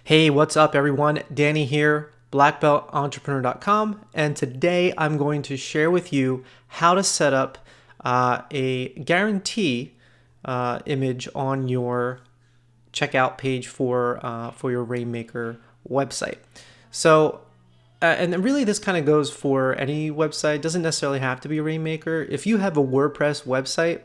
Hey, what's up everyone? Danny here, blackbeltentrepreneur.com, and today I'm going to share with you how to set up a guarantee image on your checkout page for your Rainmaker website. So, and really this kind of goes for any website. It doesn't necessarily have to be a Rainmaker. If you have a WordPress website,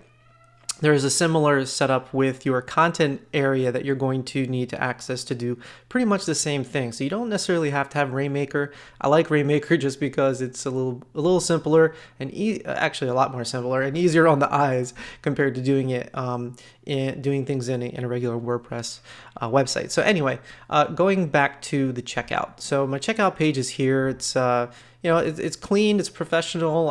there is a similar setup with your content area that you're going to need to access to do pretty much the same thing. So you don't necessarily have to have Rainmaker. I like Rainmaker just because it's a little simpler and actually a lot more simpler and easier on the eyes compared to doing it doing things in a regular WordPress website. So anyway, going back to the checkout. So my checkout page is here. It's it's clean, it's professional.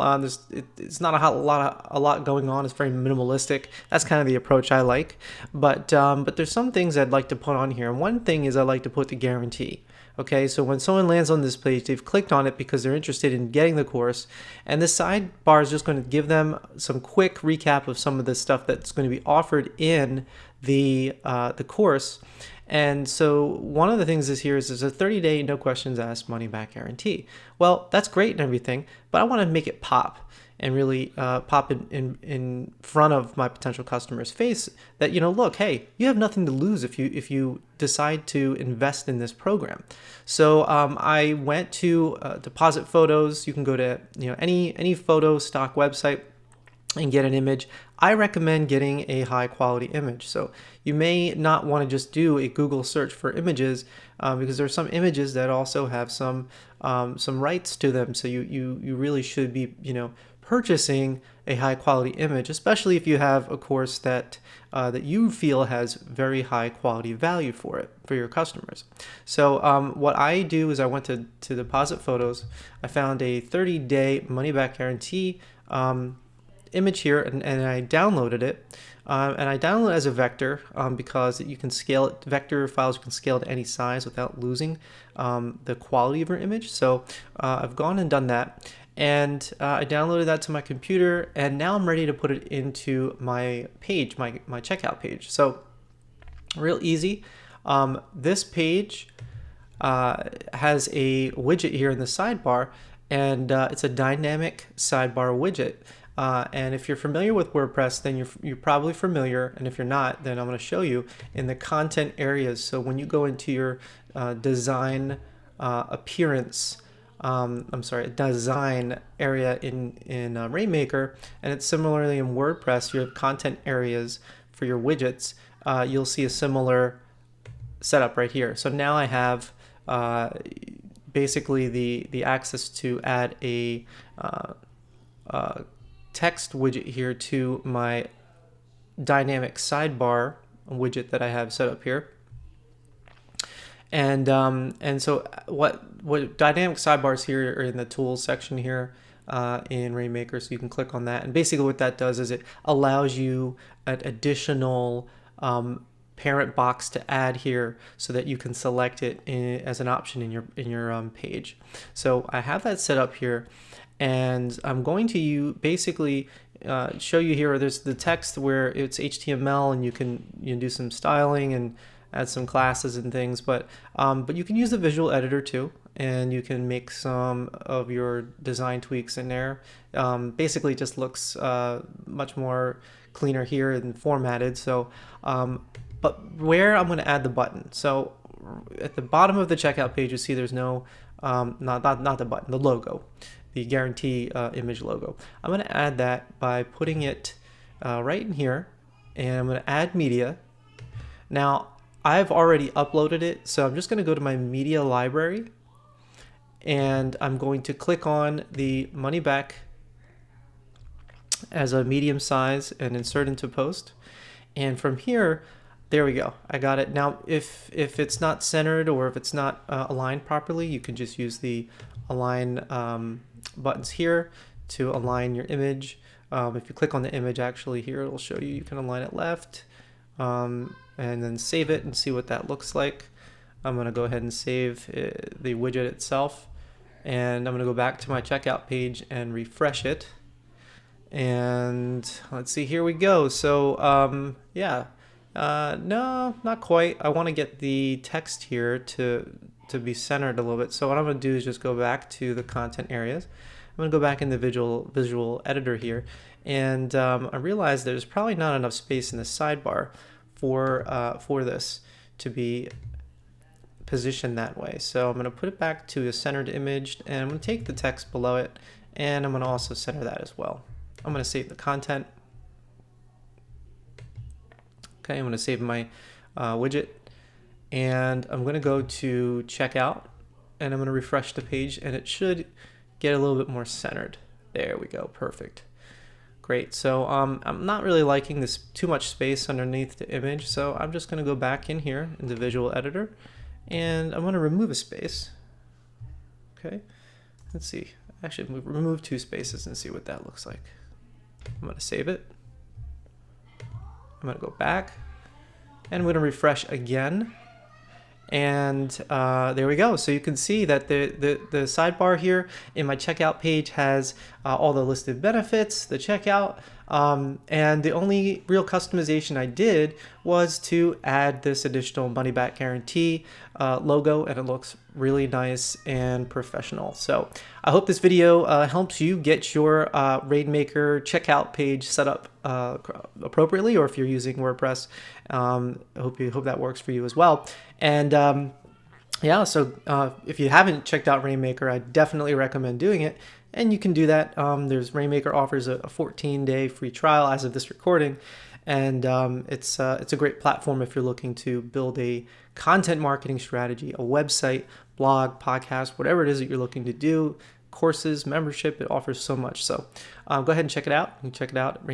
It's not a lot going on. It's very minimalistic. That's kind of the approach I like. But there's some things I'd like to put on here. And one thing is I like to put the guarantee. Okay, so when someone lands on this page, they've clicked on it because they're interested in getting the course, and the sidebar is just going to give them some quick recap of some of the stuff that's going to be offered in the course. And so one of the things is here is there's a 30-day no questions asked money back guarantee. Well, that's great and everything, but I want to make it pop and really pop in front of my potential customer's face that, look, hey, you have nothing to lose if you decide to invest in this program. So I went to deposit photos. You can go to any photo stock website and get an image. I recommend getting a high quality image. So you may not want to just do a Google search for images because there are some images that also have some rights to them. So you really should be purchasing a high quality image, especially if you have a course that you feel has very high quality value for your customers. So what I do is I went to deposit photos. I found a 30-day money back guarantee image here, and I downloaded it, and I downloaded it as a vector because you can scale it. Vector files you can scale to any size without losing the quality of your image. So I've gone and done that, and I downloaded that to my computer, and now I'm ready to put it into my page, my checkout page. So real easy. This page has a widget here in the sidebar, and it's a dynamic sidebar widget. And if you're familiar with WordPress, then you're probably familiar, and if you're not, then I'm going to show you in the content areas. So when you go into your design appearance, design area in Rainmaker, and it's similarly in WordPress, you have content areas for your widgets. You'll see a similar setup right here. So now I have basically the access to add a text widget here to my dynamic sidebar widget that I have set up here. And so what dynamic sidebars here are in the tools section here in Rainmaker, so you can click on that. And basically what that does is it allows you an additional parent box to add here so that you can select it as an option in your page. So I have that set up here, and I'm going to basically show you here. There's the text where it's HTML, and you can do some styling and add some classes and things, but you can use the visual editor too, and you can make some of your design tweaks in there. Basically it just looks much more cleaner here and formatted. So but where I'm going to add the button, so at the bottom of the checkout page you see there's no not the button, the logo, the guarantee image logo. I'm going to add that by putting it right in here, and I'm going to add media. Now I've already uploaded it, so I'm just going to go to my media library, and I'm going to click on the money back as a medium size and insert into post. And from here, there we go, I got it. Now if it's not centered or if it's not aligned properly, you can just use the align buttons here to align your image. If you click on the image, actually here it'll show you can align it left, and then save it and see what that looks like. I'm going to go ahead and save the widget itself, and I'm going to go back to my checkout page and refresh it, and let's see, here we go. So yeah, No, not quite. I want to get the text here to be centered a little bit. So what I'm going to do is just go back to the content areas. I'm going to go back in the visual editor here, and I realize there's probably not enough space in the sidebar for this to be positioned that way. So I'm going to put it back to a centered image, and I'm going to take the text below it, and I'm going to also center that as well. I'm going to save the content. Okay, I'm going to save my widget, and I'm going to go to checkout, and I'm going to refresh the page, and it should get a little bit more centered. There we go, perfect. Great, so I'm not really liking this too much space underneath the image, so I'm just going to go back in here in the visual editor, and I'm going to remove a space. Okay, let's see. Actually, remove 2 spaces and see what that looks like. I'm going to save it. I'm going to go back, and I'm going to refresh again, and there we go. So you can see that the sidebar here in my checkout page has all the listed benefits, the checkout, and the only real customization I did was to add this additional money back guarantee logo, and it looks really nice and professional. So I hope this video helps you get your Rainmaker checkout page set up appropriately, or if you're using WordPress, I hope that works for you as well. And yeah, so if you haven't checked out Rainmaker, I definitely recommend doing it. And you can do that. Rainmaker offers a 14-day free trial as of this recording, and it's a great platform if you're looking to build a content marketing strategy, a website, blog, podcast, whatever it is that you're looking to do, courses, membership. It offers so much. So go ahead and check it out. You can check it out.